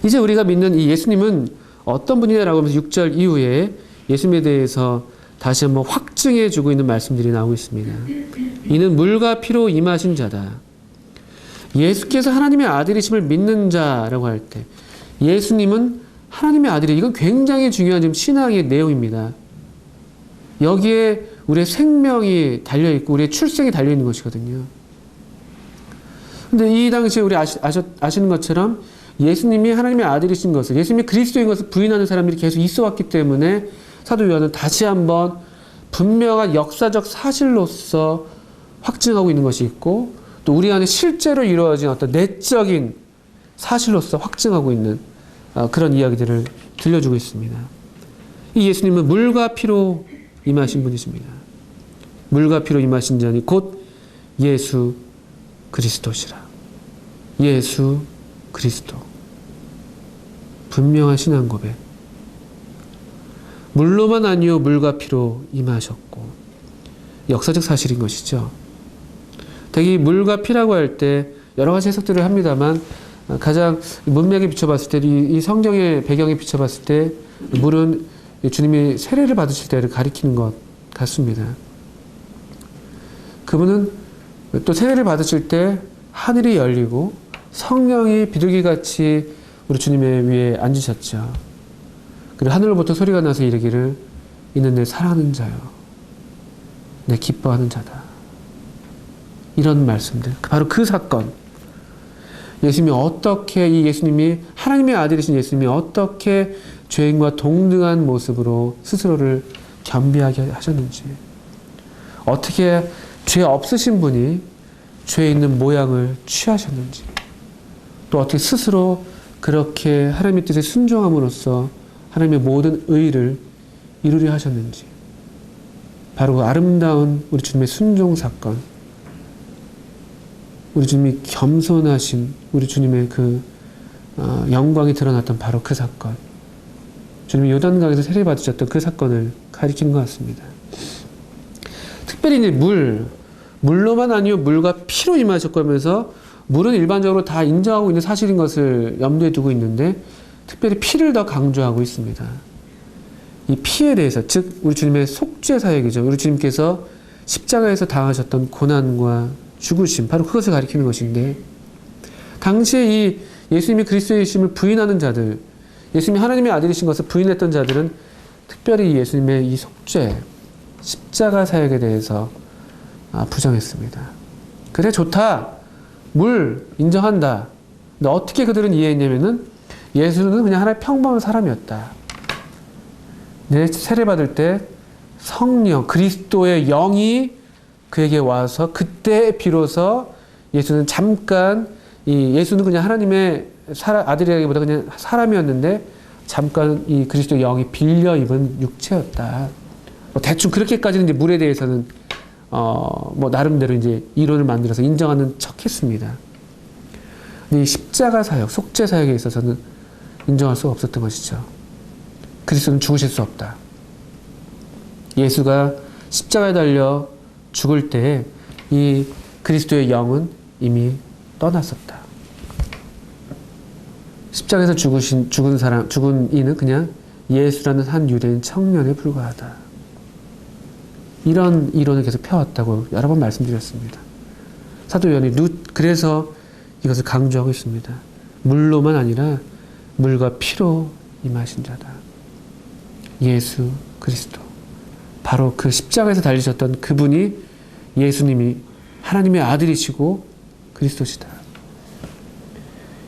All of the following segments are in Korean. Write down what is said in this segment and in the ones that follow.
이제 우리가 믿는 이 예수님은 어떤 분이냐라고 하면서 6절 이후에 예수님에 대해서 다시 한번 확증해 주고 있는 말씀들이 나오고 있습니다. 이는 물과 피로 임하신 자다. 예수께서 하나님의 아들이심을 믿는 자라고 할 때 예수님은 하나님의 아들이, 이건 굉장히 중요한 지금 신앙의 내용입니다. 여기에 우리의 생명이 달려있고 우리의 출생이 달려있는 것이거든요. 근데 이 당시에 우리 아시는 것처럼 예수님이 하나님의 아들이신 것을, 예수님이 그리스도인 것을 부인하는 사람들이 계속 있어 왔기 때문에 사도 요한은 다시 한번 분명한 역사적 사실로서 확증하고 있는 것이 있고, 또 우리 안에 실제로 이루어진 어떤 내적인 사실로서 확증하고 있는 그런 이야기들을 들려주고 있습니다. 이 예수님은 물과 피로 임하신 분이십니다. 물과 피로 임하신 자니 곧 예수 그리스도시라. 예수 그리스도. 분명한 신앙 고백. 물로만 아니요 물과 피로 임하셨고, 역사적 사실인 것이죠. 대개 물과 피라고 할 때 여러 가지 해석들을 합니다만, 가장 문맥에 비춰봤을 때, 이 성경의 배경에 비춰봤을 때 물은 주님이 세례를 받으실 때를 가리키는 것 같습니다. 그분은 또 세례를 받으실 때 하늘이 열리고 성령이 비둘기같이 우리 주님의 위에 앉으셨죠. 그리고 하늘로부터 소리가 나서 이르기를 이는 내 사랑하는 자요, 내 기뻐하는 자다. 이런 말씀들, 바로 그 사건. 예수님이 어떻게, 이 예수님이 하나님의 아들이신 예수님이 어떻게 죄인과 동등한 모습으로 스스로를 겸비하게 하셨는지, 어떻게 죄 없으신 분이 죄 있는 모양을 취하셨는지, 또 어떻게 스스로 그렇게 하나님의 뜻에 순종함으로써 하나님의 모든 의를 이루려 하셨는지, 바로 그 아름다운 우리 주님의 순종 사건, 우리 주님이 겸손하신 우리 주님의 그 영광이 드러났던 바로 그 사건, 주님이 요단강에서 세례받으셨던 그 사건을 가리키는 것 같습니다. 특별히 이제 물로만 아니요 물과 피로 임하셨고 하면서, 물은 일반적으로 다 인정하고 있는 사실인 것을 염두에 두고 있는데 특별히 피를 더 강조하고 있습니다. 이 피에 대해서, 즉 우리 주님의 속죄 사역이죠. 우리 주님께서 십자가에서 당하셨던 고난과 죽으심, 바로 그것을 가리키는 것인데, 당시에 이 예수님이 그리스도이심을 부인하는 자들, 예수님이 하나님의 아들이신 것을 부인했던 자들은 특별히 예수님의 이 속죄, 십자가 사역에 대해서 부정했습니다. 그래, 좋다, 물 인정한다. 근데 어떻게 그들은 이해했냐면은 예수는 그냥 하나의 평범한 사람이었다. 내 세례받을 때 성령, 그리스도의 영이 그에게 와서 그때 비로소 예수는 잠깐, 예수는 그냥 하나님의 아들이라기보다 그냥 사람이었는데 잠깐 이 그리스도의 영이 빌려 입은 육체였다. 대충 그렇게까지는 이제 물에 대해서는 나름대로 이제 이론을 만들어서 인정하는 척했습니다. 근데 이 십자가 사역, 속죄 사역에 있어서는 인정할 수가 없었던 것이죠. 그리스도는 죽으실 수 없다. 예수가 십자가에 달려 죽을 때 이 그리스도의 영은 이미 떠났었다. 십자가에서 죽은 이는 그냥 예수라는 한 유대인 청년에 불과하다. 이런 이론을 계속 펴왔다고 여러 번 말씀드렸습니다. 사도 요한이 그래서 이것을 강조하고 있습니다. 물로만 아니라 물과 피로 임하신 자다. 예수 그리스도. 바로 그 십자가에서 달리셨던 그분이 예수님이 하나님의 아들이시고 그리스도시다.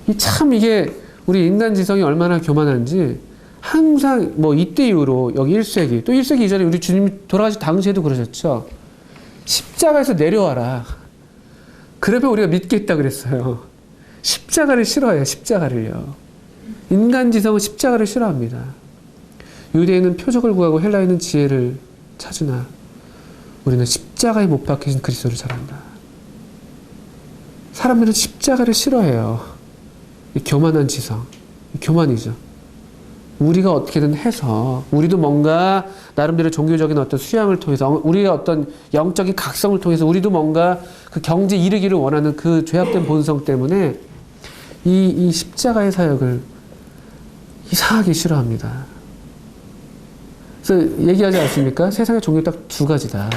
이게 우리 인간 지성이 얼마나 교만한지, 항상 이때 이후로 여기 1세기, 또 1세기 이전에 우리 주님이 돌아가신 당시에도 그러셨죠. 십자가에서 내려와라. 그러면 우리가 믿겠다 그랬어요. 십자가를 싫어해요. 십자가를요. 인간 지성은 십자가를 싫어합니다. 유대인은 표적을 구하고 헬라인은 지혜를 찾으나 우리는 십자가에 못 박히신 그리스도를 잘한다. 사람들은 십자가를 싫어해요. 이 교만한 지성, 교만이죠. 우리가 어떻게든 해서, 우리도 뭔가 나름대로 종교적인 어떤 수양을 통해서, 우리의 어떤 영적인 각성을 통해서 우리도 뭔가 그 경지에 이르기를 원하는 그 죄악된 본성 때문에 이 십자가의 사역을 이상하게 싫어합니다. 그래서 얘기하지 않습니까? 세상의 종교 딱 두 가지다.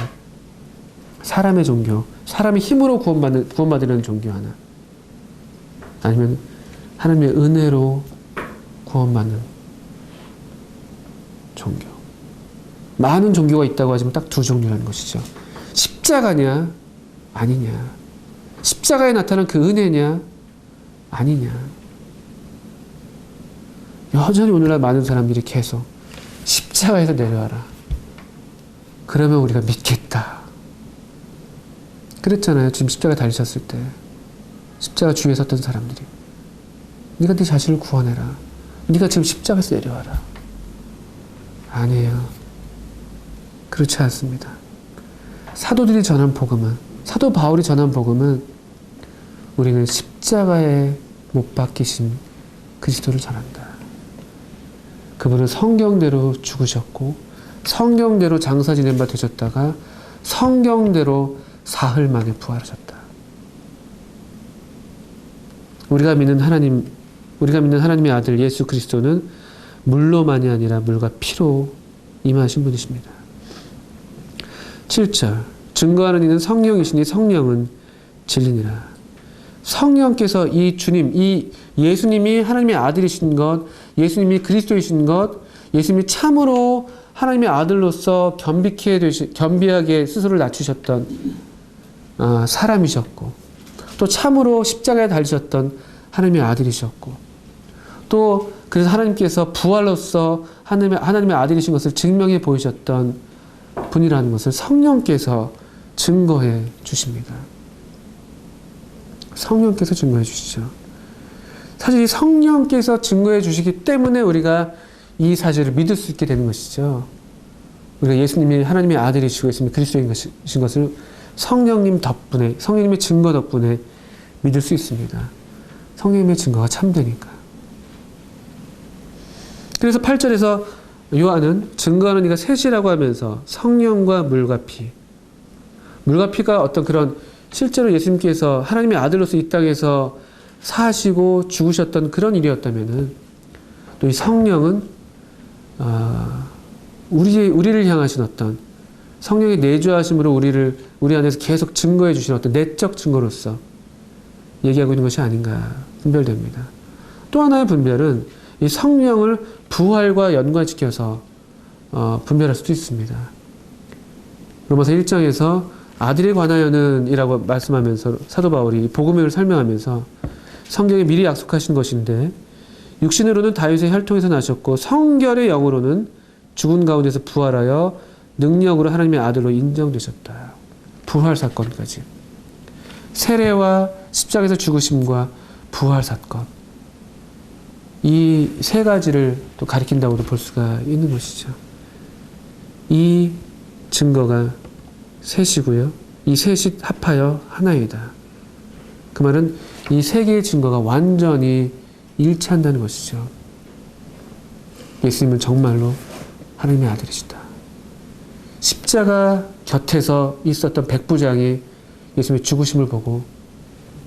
사람의 종교, 사람의 힘으로 구원받으려는 종교 하나, 아니면 하나님의 은혜로 구원받는 종교. 많은 종교가 있다고 하지만 딱 두 종류라는 것이죠. 십자가냐 아니냐, 십자가에 나타난 그 은혜냐 아니냐. 여전히 오늘날 많은 사람들이 계속 십자가에서 내려와라, 그러면 우리가 믿겠다. 그랬잖아요. 지금 십자가 달리셨을 때 십자가 주위에 섰던 사람들이, 네가 네 자신을 구원해라, 네가 지금 십자가에서 내려와라. 아니에요. 그렇지 않습니다. 사도들이 전한 복음은, 사도 바울이 전한 복음은 우리는 십자가에 못 박히신 그리스도를 전한다. 그분은 성경대로 죽으셨고 성경대로 장사 지낸 바 되셨다가 성경대로 사흘 만에 부활하셨다. 우리가 믿는 하나님의 아들 예수 그리스도는 물로만이 아니라 물과 피로 임하신 분이십니다. 7절, 증거하는 이는 성령이시니 성령은 진리니라. 성령께서 이 주님, 이 예수님이 하나님의 아들이신 것, 예수님이 그리스도이신 것, 예수님이 참으로 하나님의 아들로서 겸비하게 스스로를 낮추셨던 사람이셨고, 또 참으로 십자가에 달리셨던 하나님의 아들이셨고, 또 그래서 하나님께서 부활로서 하나님의 아들이신 것을 증명해 보이셨던 분이라는 것을 성령께서 증거해 주십니다. 성령께서 증거해 주시죠. 사실 이 성령께서 증거해 주시기 때문에 우리가 이 사실을 믿을 수 있게 되는 것이죠. 우리가 예수님이 하나님의 아들이시고 예수님이 그리스도인 것을 성령님 덕분에, 성령님의 증거 덕분에 믿을 수 있습니다. 성령님의 증거가 참되니까. 그래서 8절에서 요한은 증거하는 이가 셋이라고 하면서 성령과 물과 피, 물과 피가 어떤 그런 실제로 예수님께서 하나님의 아들로서 이 땅에서 사시고 죽으셨던 그런 일이었다면은, 또 이 성령은 우리를 향하신 어떤 성령의 내주하심으로 우리 안에서 계속 증거해 주신 어떤 내적 증거로서 얘기하고 있는 것이 아닌가 분별됩니다. 또 하나의 분별은 이 성령을 부활과 연관시켜서 분별할 수도 있습니다. 로마서 1장에서 아들에 관하여는 이라고 말씀하면서 사도 바울이 복음을 설명하면서 성경에 미리 약속하신 것인데, 육신으로는 다윗의 혈통에서 나셨고 성결의 영으로는 죽은 가운데서 부활하여 능력으로 하나님의 아들로 인정되셨다. 부활 사건까지. 세례와 십자가에서 죽으심과 부활 사건. 이 세 가지를 또 가리킨다고도 볼 수가 있는 것이죠. 이 증거가 셋이고요. 이 셋이 합하여 하나이다. 그 말은 이 세 개의 증거가 완전히 일치한다는 것이죠. 예수님은 정말로 하나님의 아들이시다. 십자가 곁에서 있었던 백부장이 예수님의 죽으심을 보고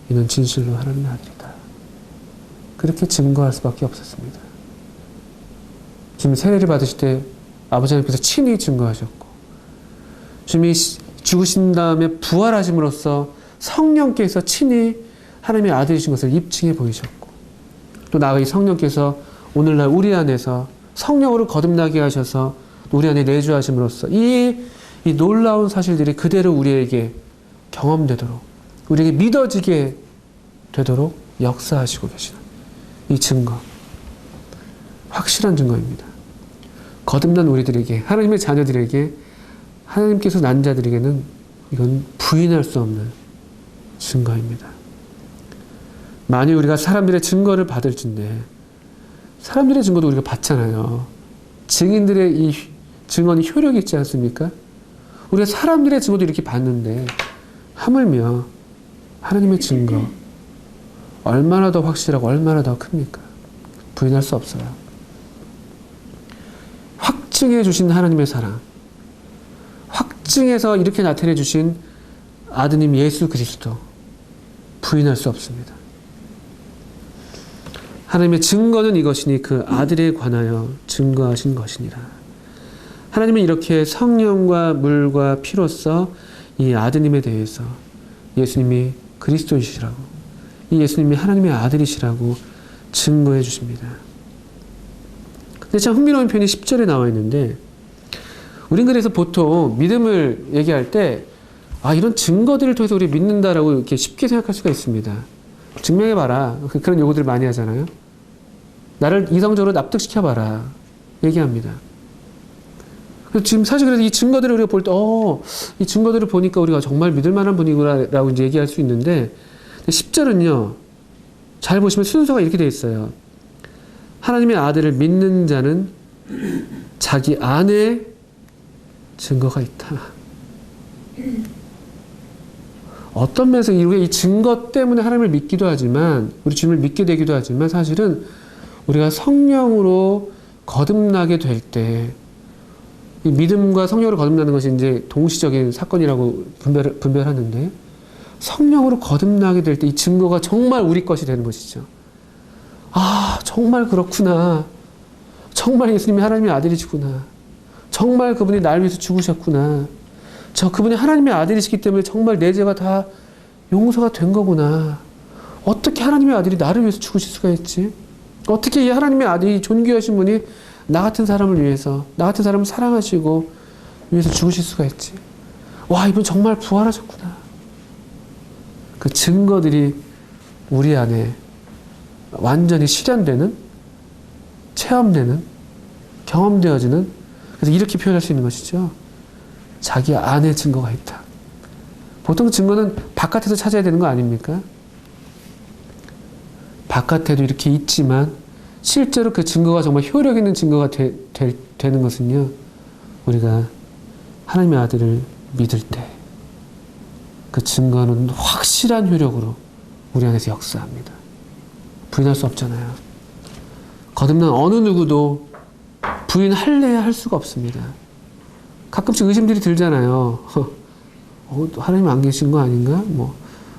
이는 진실로 하나님의 아들이다. 그렇게 증거할 수밖에 없었습니다. 주님이 세례를 받으실 때 아버지 하나님께서 친히 증거하셨고, 주님이 죽으신 다음에 부활하심으로써 성령께서 친히 하나님의 아들이신 것을 입증해 보이셨고, 또 나아가 이 성령께서 오늘날 우리 안에서 성령으로 거듭나게 하셔서 우리 안에 내주하심으로써 이 놀라운 사실들이 그대로 우리에게 경험되도록, 우리에게 믿어지게 되도록 역사하시고 계시는 이 증거, 확실한 증거입니다. 거듭난 우리들에게, 하나님의 자녀들에게, 하나님께서 난 자들에게는 이건 부인할 수 없는 증거입니다. 만일 우리가 사람들의 증거를 받을진데, 사람들의 증거도 우리가 받잖아요. 증인들의 이 증언이 효력이 있지 않습니까? 우리가 사람들의 증거도 이렇게 받는데 하물며 하나님의 증거 얼마나 더 확실하고 얼마나 더 큽니까? 부인할 수 없어요. 확증해 주신 하나님의 사랑, 확증해서 이렇게 나타내 주신 아드님 예수 그리스도, 부인할 수 없습니다. 하나님의 증거는 이것이니 그 아들에 관하여 증거하신 것이니라. 하나님은 이렇게 성령과 물과 피로써 이 아드님에 대해서 예수님이 그리스도이시라고, 이 예수님이 하나님의 아들이시라고 증거해 주십니다. 근데 참 흥미로운 표현이 10절에 나와 있는데, 우린 그래서 보통 믿음을 얘기할 때 이런 증거들을 통해서 우리 믿는다라고 이렇게 쉽게 생각할 수가 있습니다. 증명해봐라. 그런 요구들을 많이 하잖아요. 나를 이성적으로 납득시켜봐라. 얘기합니다. 지금 사실 그래서 이 증거들을 우리가 볼 때, 이 증거들을 보니까 우리가 정말 믿을 만한 분이구나라고 이제 얘기할 수 있는데, 10절은요, 잘 보시면 순서가 이렇게 되어 있어요. 하나님의 아들을 믿는 자는 자기 안에 증거가 있다. 어떤 면에서 우리가 이 증거 때문에 하나님을 믿기도 하지만, 우리 주님을 믿게 되기도 하지만, 사실은 우리가 성령으로 거듭나게 될 때, 이 믿음과 성령으로 거듭나는 것이 이제 동시적인 사건이라고 분별하는데, 성령으로 거듭나게 될 때 이 증거가 정말 우리 것이 되는 것이죠. 정말 그렇구나. 정말 예수님이 하나님의 아들이시구나. 정말 그분이 나를 위해서 죽으셨구나. 그분이 하나님의 아들이시기 때문에 정말 내 죄가 다 용서가 된 거구나. 어떻게 하나님의 아들이 나를 위해서 죽으실 수가 있지? 어떻게 이 하나님의 아들이 존귀하신 분이 나 같은 사람을 위해서, 나 같은 사람을 사랑하시고 위해서 죽으실 수가 있지? 이분 정말 부활하셨구나. 그 증거들이 우리 안에 완전히 실현되는, 체험되는, 경험되어지는, 그래서 이렇게 표현할 수 있는 것이죠. 자기 안에 증거가 있다. 보통 증거는 바깥에서 찾아야 되는 거 아닙니까? 바깥에도 이렇게 있지만 실제로 그 증거가 정말 효력 있는 증거가 되는 것은요, 우리가 하나님의 아들을 믿을 때 그 증거는 확실한 효력으로 우리 안에서 역사합니다. 부인할 수 없잖아요. 거듭난 어느 누구도 부인할래야 할 수가 없습니다. 가끔씩 의심들이 들잖아요. 하나님 안 계신 거 아닌가?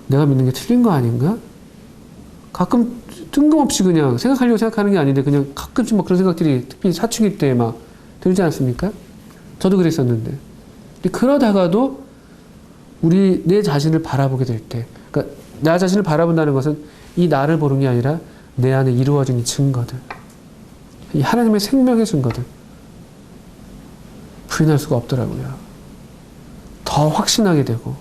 내가 믿는 게 틀린 거 아닌가? 가끔 뜬금없이 그냥 생각하려고 생각하는 게 아닌데 그냥 가끔씩 그런 생각들이 특히 사춘기 때 들지 않습니까? 저도 그랬었는데. 그러다가도 내 자신을 바라보게 될 때, 그러니까 나 자신을 바라본다는 것은 이 나를 보는 게 아니라 내 안에 이루어진 이 증거들, 이 하나님의 생명의 증거들, 부인할 수가 없더라고요. 더 확신하게 되고,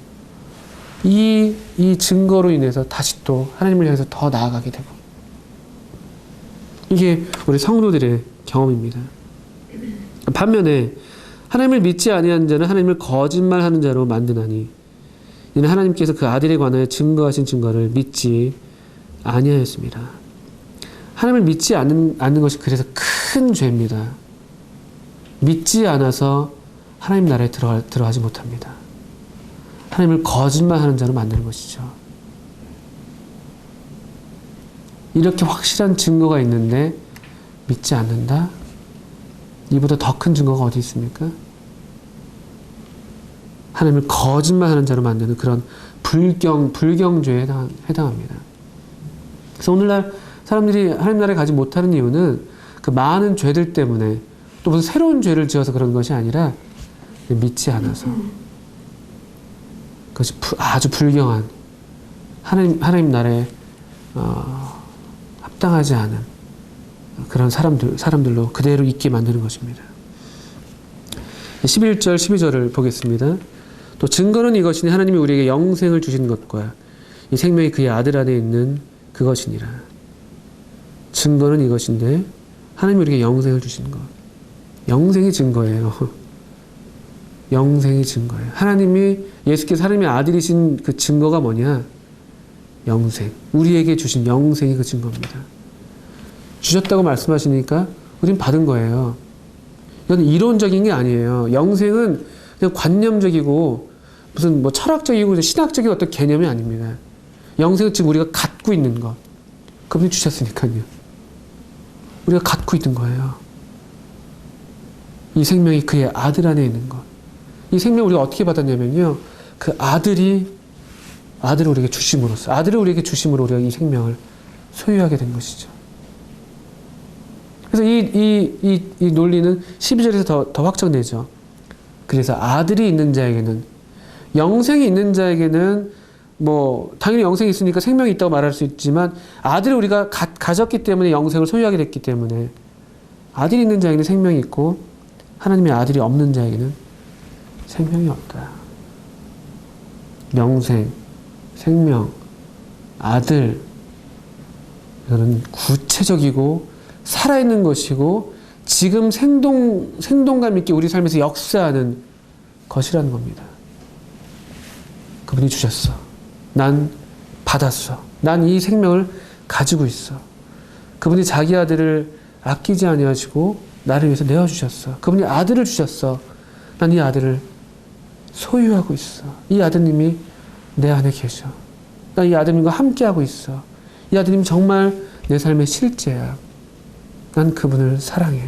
이 증거로 인해서 다시 또 하나님을 향해서 더 나아가게 되고, 이게 우리 성도들의 경험입니다. 반면에 하나님을 믿지 아니한 자는 하나님을 거짓말하는 자로 만드나니, 이는 하나님께서 그 아들에 관하여 증거하신 증거를 믿지 아니하였습니다. 하나님을 믿지 않는 것이 그래서 큰 죄입니다. 믿지 않아서 하나님 나라에 들어가지 못합니다. 하나님을 거짓말하는 자로 만드는 것이죠. 이렇게 확실한 증거가 있는데 믿지 않는다? 이보다 더 큰 증거가 어디 있습니까? 하나님을 거짓말하는 자로 만드는 그런 불경죄에 해당합니다. 그래서 오늘날 사람들이 하나님 나라에 가지 못하는 이유는 그 많은 죄들 때문에, 또 무슨 새로운 죄를 지어서 그런 것이 아니라 믿지 않아서, 그것이 아주 불경한 하나님 나라에 합당하지 않은 그런 사람들로 그대로 있게 만드는 것입니다. 11절 12절을 보겠습니다. 또 증거는 이것이니 하나님이 우리에게 영생을 주신 것과 이 생명이 그의 아들 안에 있는 그것이니라. 증거는 이것인데 하나님이 우리에게 영생을 주신 것. 영생이 증거예요. 영생이 증거예요. 하나님이, 예수께서 하나님의 아들이신 그 증거가 뭐냐? 영생. 우리에게 주신 영생이 그 증거입니다. 주셨다고 말씀하시니까 우린 받은 거예요. 이건 이론적인 게 아니에요. 영생은 그냥 관념적이고 무슨 철학적이고 신학적인 어떤 개념이 아닙니다. 영생은 지금 우리가 갖고 있는 것. 그분이 주셨으니까요. 우리가 갖고 있는 거예요. 이 생명이 그의 아들 안에 있는 것. 이 생명을 우리가 어떻게 받았냐면요, 그 아들을 우리에게 주심으로써, 아들을 우리에게 주심으로 우리가 이 생명을 소유하게 된 것이죠. 그래서 이 논리는 12절에서 더 확정되죠. 그래서 아들이 있는 자에게는, 영생이 있는 자에게는 뭐 당연히 영생이 있으니까 생명이 있다고 말할 수 있지만, 아들을 우리가 가졌기 때문에 영생을 소유하게 됐기 때문에, 아들이 있는 자에게는 생명이 있고 하나님의 아들이 없는 자에게는 생명이 없다. 영생, 생명, 아들, 이거는 구체적이고 살아있는 것이고 지금 생동감 있게 우리 삶에서 역사하는 것이라는 겁니다. 그분이 주셨어. 난 받았어. 난 이 생명을 가지고 있어. 그분이 자기 아들을 아끼지 아니하시고 나를 위해서 내어주셨어. 그분이 아들을 주셨어. 난 이 아들을 소유하고 있어. 이 아드님이 내 안에 계셔. 난 이 아드님과 함께하고 있어. 이 아드님 정말 내 삶의 실제야. 난 그분을 사랑해.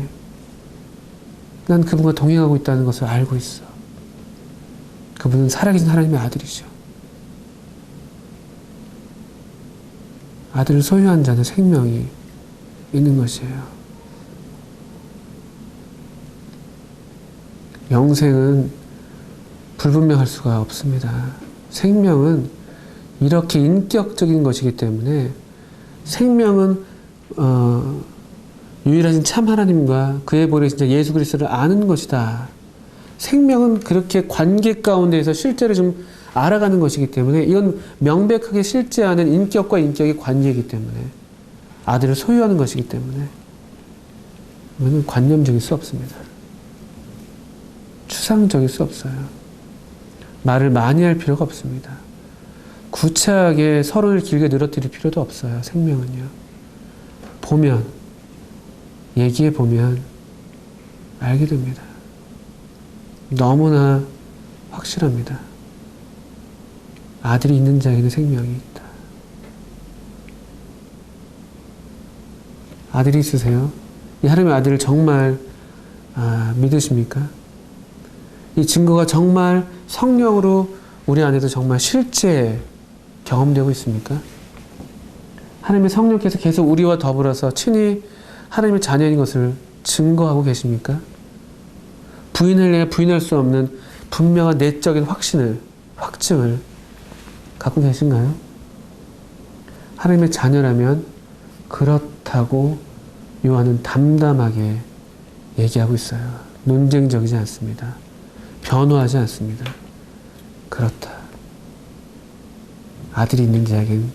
난 그분과 동행하고 있다는 것을 알고 있어. 그분은 살아계신 하나님의 아들이죠. 아들을 소유한 자는 생명이 있는 것이에요. 영생은 불분명할 수가 없습니다. 생명은 이렇게 인격적인 것이기 때문에, 생명은 유일하신 참 하나님과 그의 보내신 자 예수 그리스도를 아는 것이다. 생명은 그렇게 관계 가운데에서 실제로 좀 알아가는 것이기 때문에, 이건 명백하게 실제하는 인격과 인격의 관계이기 때문에, 아들을 소유하는 것이기 때문에 이거는 관념적일 수 없습니다. 추상적일 수 없어요. 말을 많이 할 필요가 없습니다. 구체하게 서론을 길게 늘어뜨릴 필요도 없어요. 생명은요. 보면, 얘기해 보면 알게 됩니다. 너무나 확실합니다. 아들이 있는 자에게는 생명이 있다. 아들이 있으세요? 이 하나님의 아들을 정말 믿으십니까? 이 증거가 정말 성령으로 우리 안에도 정말 실제 경험되고 있습니까? 하나님의 성령께서 계속 우리와 더불어서 친히 하나님의 자녀인 것을 증거하고 계십니까? 부인할래야 부인할 수 없는 분명한 내적인 확증을 갖고 계신가요? 하나님의 자녀라면 그렇다고 요한은 담담하게 얘기하고 있어요. 논쟁적이지 않습니다. 변호하지 않습니다. 그렇다. 아들이 있는 자에겐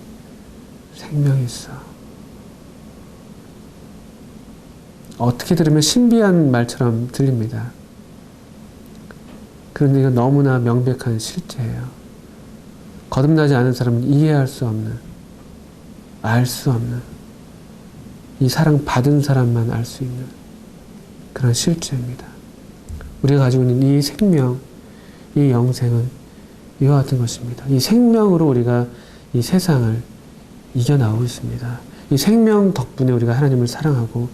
생명이 있어. 어떻게 들으면 신비한 말처럼 들립니다. 그런데 이건 너무나 명백한 실제예요. 거듭나지 않은 사람은 이해할 수 없는, 알 수 없는, 이 사랑 받은 사람만 알 수 있는 그런 실제입니다. 우리가 가지고 있는 이 생명, 이 영생은 이와 같은 것입니다. 이 생명으로 우리가 이 세상을 이겨나오고 있습니다. 이 생명 덕분에 우리가 하나님을 사랑하고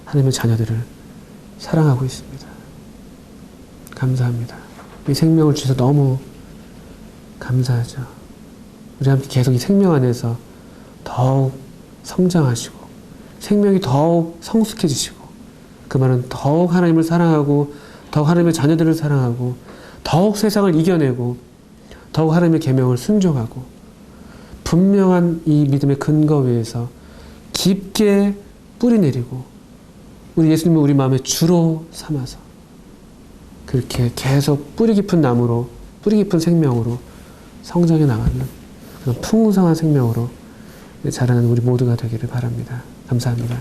하나님의 자녀들을 사랑하고 있습니다. 감사합니다. 이 생명을 주셔서 너무 감사하죠. 우리 함께 계속 이 생명 안에서 더욱 성장하시고 생명이 더욱 성숙해지시고, 그 말은 더욱 하나님을 사랑하고 더욱 하나님의 자녀들을 사랑하고 더욱 세상을 이겨내고 더욱 하나님의 계명을 순종하고 분명한 이 믿음의 근거 위에서 깊게 뿌리내리고 우리 예수님을 우리 마음의 주로 삼아서 그렇게 계속 뿌리 깊은 나무로, 뿌리 깊은 생명으로 성장해 나가는 그런 풍성한 생명으로 자라는 우리 모두가 되기를 바랍니다. 감사합니다.